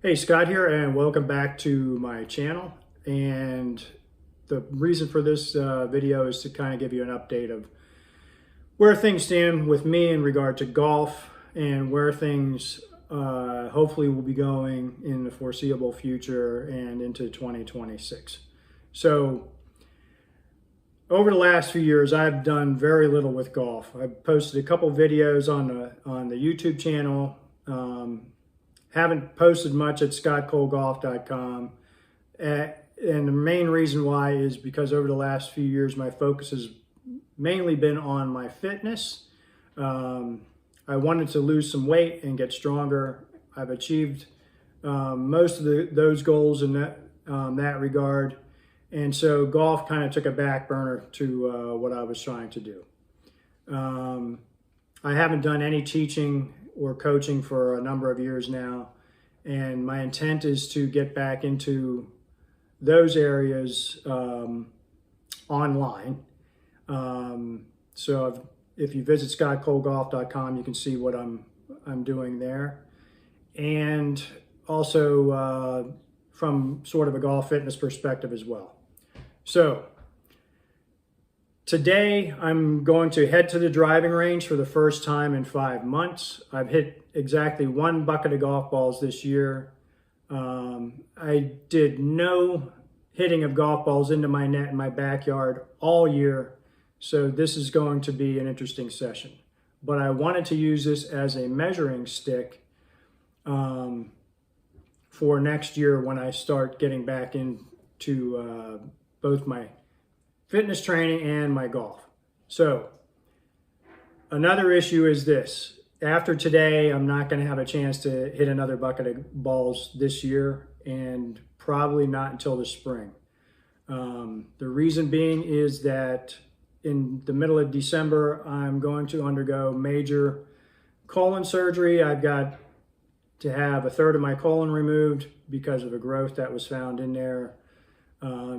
Hey, Scott here, and welcome back to my channel. And the reason for this video is to kind of give you an update of where things stand with me in regard to golf and where things hopefully will be going in the foreseeable future and into 2026. So over the last few years, I've done very little with golf. I've posted a couple videos on the YouTube channel. Haven't posted much at scottcolegolf.com. And the main reason why is because over the last few years, my focus has mainly been on my fitness. I wanted to lose some weight and get stronger. I've achieved most of those goals in that regard. And so golf kind of took a back burner to what I was trying to do. I haven't done any teaching or coaching for a number of years now, and my intent is to get back into those areas online. So if you visit scottcolegolf.com, you can see what I'm doing there, and also from sort of a golf fitness perspective as well. So today, I'm going to head to the driving range for the first time in 5 months. I've hit exactly one bucket of golf balls this year. I did no hitting of golf balls into my net in my backyard all year, so this is going to be an interesting session. But I wanted to use this as a measuring stick for next year when I start getting back into both my fitness training and my golf. So another issue is this. After today, I'm not going to have a chance to hit another bucket of balls this year, and probably not until the spring. The reason being is that in the middle of December, I'm going to undergo major colon surgery. I've got to have a third of my colon removed because of a growth that was found in there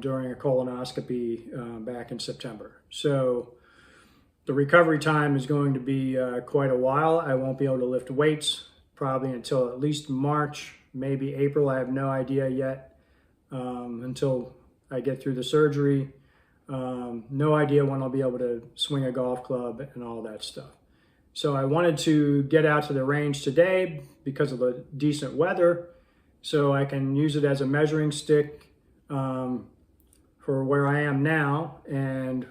during a colonoscopy back in September. So the recovery time is going to be quite a while. I won't be able to lift weights probably until at least March, maybe April. I have no idea yet until I get through the surgery. No idea when I'll be able to swing a golf club and all that stuff. So I wanted to get out to the range today because of the decent weather, so I can use it as a measuring stick for where I am now and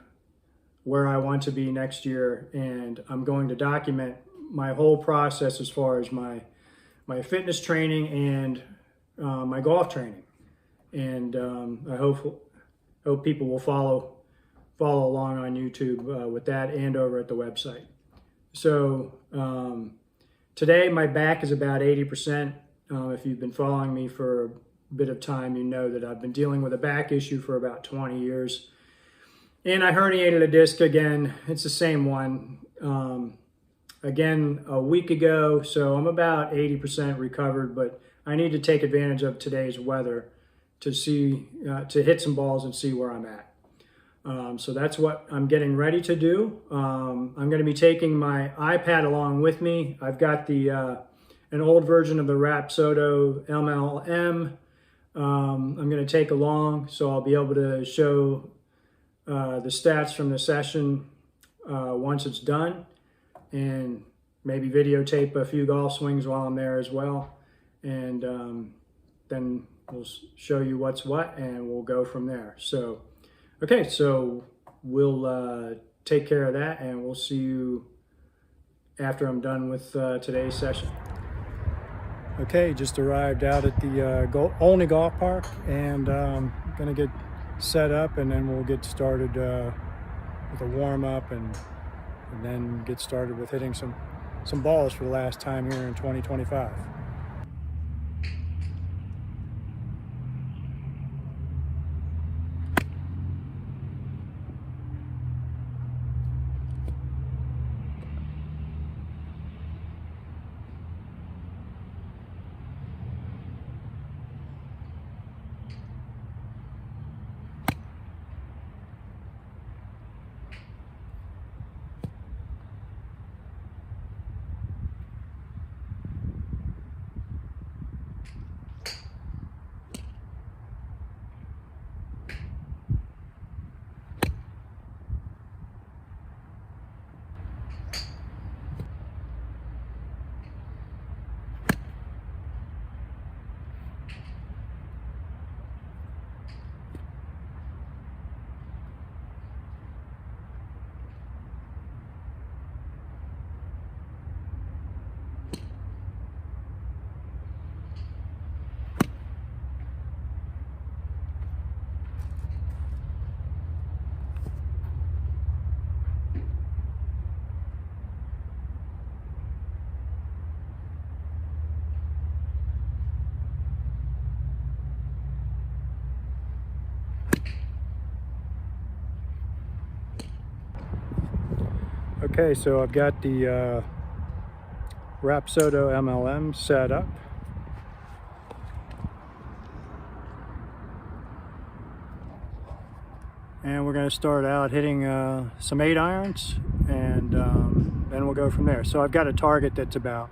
where I want to be next year. And I'm going to document my whole process as far as my fitness training and my golf training. And I hope people will follow along on YouTube with that and over at the website. So today my back is about 80%. If you've been following me for a bit of time, you know that I've been dealing with a back issue for about 20 years. And I herniated a disc again. It's the same one. Again, a week ago. So I'm about 80% recovered, but I need to take advantage of today's weather to hit some balls and see where I'm at. So that's what I'm getting ready to do. I'm going to be taking my iPad along with me. I've got an old version of the Rapsodo MLM. I'm going to take along, so I'll be able to show the stats from the session once it's done, and maybe videotape a few golf swings while I'm there as well. And then we'll show you what's what, and we'll go from there. So, okay, so we'll take care of that, and we'll see you after I'm done with today's session. Okay, just arrived out at the Olney Golf Park, and gonna get set up, and then we'll get started with a warm-up, and then get started with hitting some balls for the last time here in 2025. Okay, so I've got the Rapsodo MLM set up. And we're going to start out hitting some 8-irons, and then we'll go from there. So I've got a target that's about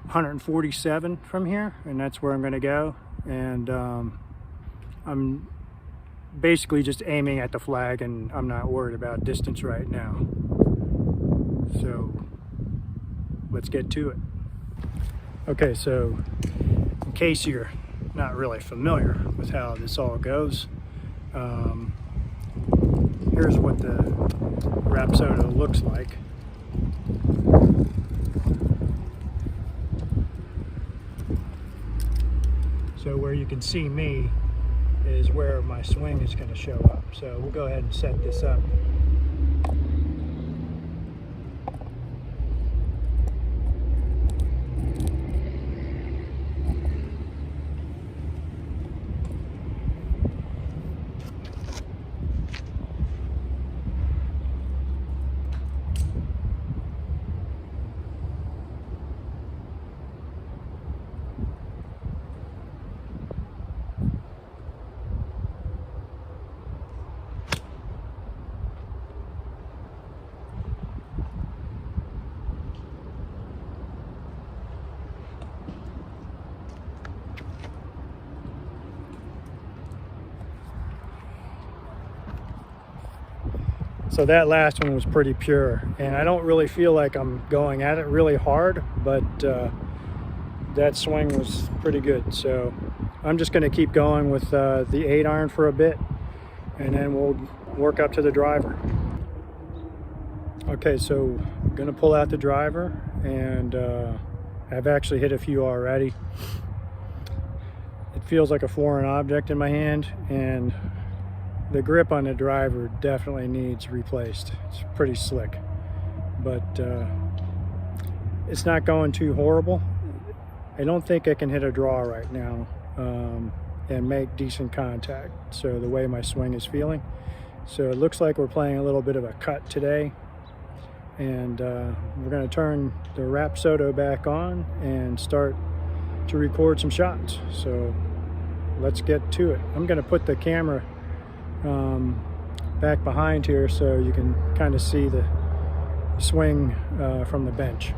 147 from here, and that's where I'm going to go. And I'm basically just aiming at the flag, and I'm not worried about distance right now. So let's get to it. Okay, so in case you're not really familiar with how this all goes, here's what the Rapsodo looks like. So where you can see me is where my swing is going to show up. So we'll go ahead and set this up. So that last one was pretty pure, and I don't really feel like I'm going at it really hard, but that swing was pretty good. So I'm just going to keep going with the 8-iron for a bit, and then we'll work up to the driver. Okay, so I'm going to pull out the driver, and I've actually hit a few already. It feels like a foreign object in my hand, and the grip on the driver definitely needs replaced. It's pretty slick, but it's not going too horrible. I don't think I can hit a draw right now and make decent contact, so the way my swing is feeling. So it looks like we're playing a little bit of a cut today, and we're going to turn the Rapsodo back on and start to record some shots. So let's get to it. I'm going to put the camera back behind here so you can kind of see the swing from the bench.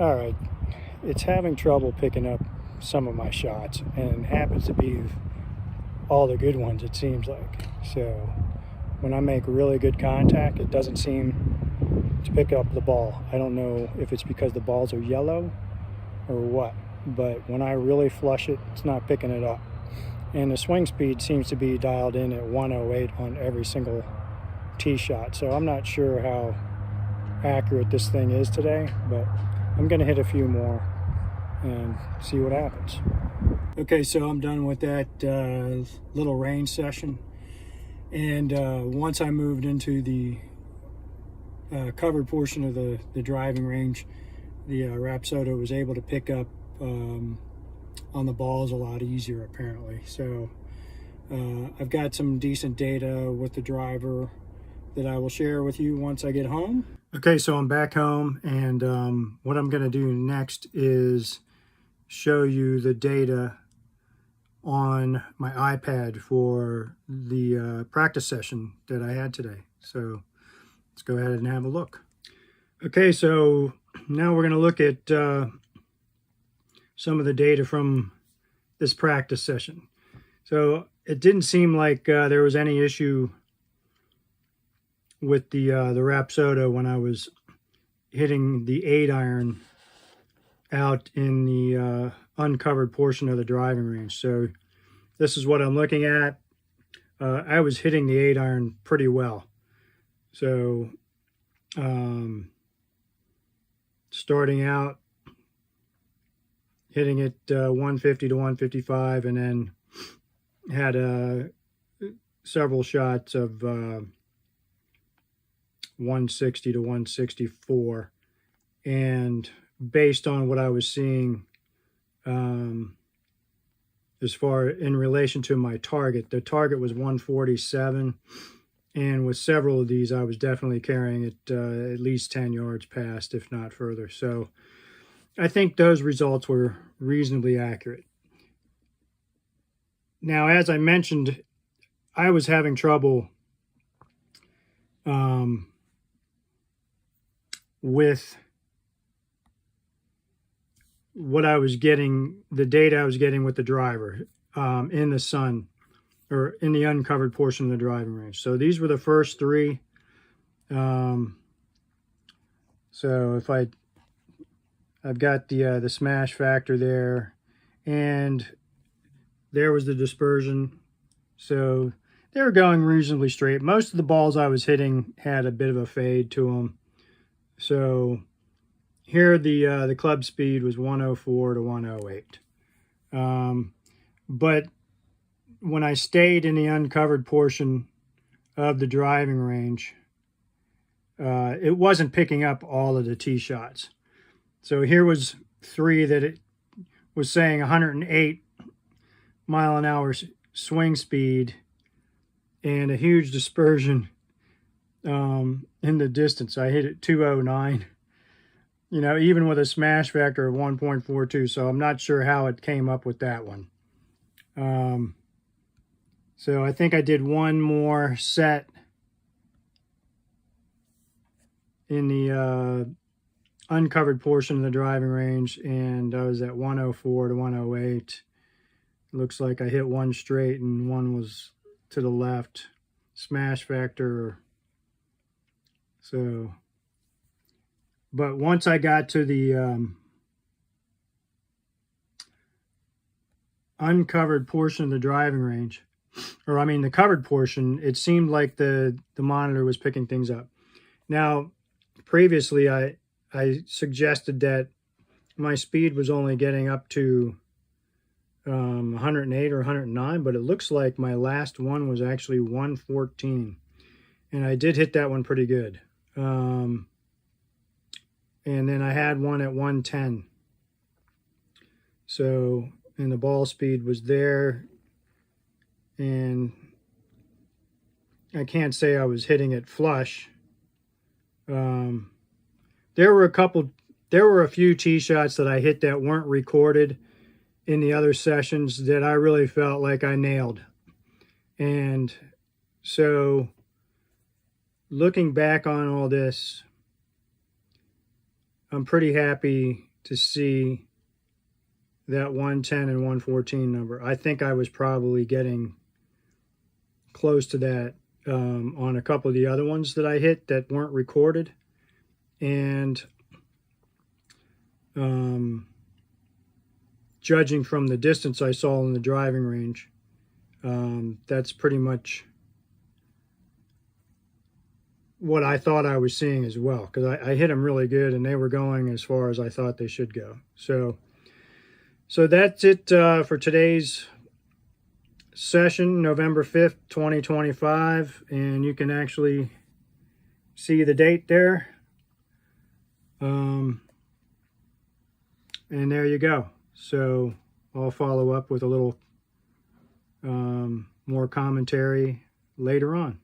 All right, it's having trouble picking up some of my shots, and happens to be all the good ones, it seems like. So when I make really good contact, it doesn't seem to pick up the ball. I don't know if it's because the balls are yellow or what, but when I really flush it, it's not picking it up. And the swing speed seems to be dialed in at 108 on every single tee shot. So I'm not sure how accurate this thing is today, but I'm gonna hit a few more and see what happens. Okay, so I'm done with that little range session. And once I moved into the covered portion of the driving range, the Rapsodo was able to pick up on the balls a lot easier, apparently. So I've got some decent data with the driver that I will share with you once I get home. Okay, so I'm back home, and what I'm going to do next is show you the data on my iPad for the practice session that I had today. So let's go ahead and have a look. Okay, so now we're going to look at some of the data from this practice session. So it didn't seem like there was any issue with the Rapsodo when I was hitting the 8-iron out in the uncovered portion of the driving range. So this is what I'm looking at. I was hitting the 8-iron pretty well. So starting out, hitting it 150 to 155, and then had several shots of 160 to 164. And based on what I was seeing, as far in relation to my target, the target was 147. And with several of these, I was definitely carrying it at least 10 yards past, if not further. So I think those results were reasonably accurate. Now, as I mentioned, I was having trouble with what I was getting, the data I was getting with the driver in the sun, or in the uncovered portion of the driving range. So these were the first three. So if I've got the smash factor there, and there was the dispersion. So they were going reasonably straight. Most of the balls I was hitting had a bit of a fade to them. So here the club speed was 104 to 108. But when I stayed in the uncovered portion of the driving range, it wasn't picking up all of the tee shots. So here was three that it was saying 108 mile an hour swing speed and a huge dispersion in the distance. I hit it 209, you know, even with a smash factor of 1.42. So I'm not sure how it came up with that one. So I think I did one more set in the uncovered portion of the driving range, and I was at 104 to 108. Looks like I hit one straight and one was to the left. Smash factor. So, but once I got to the uncovered portion of the driving range, or I mean the covered portion, it seemed like the monitor was picking things up. Now, previously I suggested that my speed was only getting up to 108 or 109, but it looks like my last one was actually 114, and I did hit that one pretty good. And then I had one at 110. So, and the ball speed was there, and I can't say I was hitting it flush. There were a few tee shots that I hit that weren't recorded in the other sessions that I really felt like I nailed. And so looking back on all this, I'm pretty happy to see that 110 and 114 number. I think I was probably getting close to that on a couple of the other ones that I hit that weren't recorded. And judging from the distance I saw in the driving range, that's pretty much what I thought I was seeing as well, because I hit them really good and they were going as far as I thought they should go. So that's it for today's session, November 5th, 2025. And you can actually see the date there. And there you go. So I'll follow up with a little more commentary later on.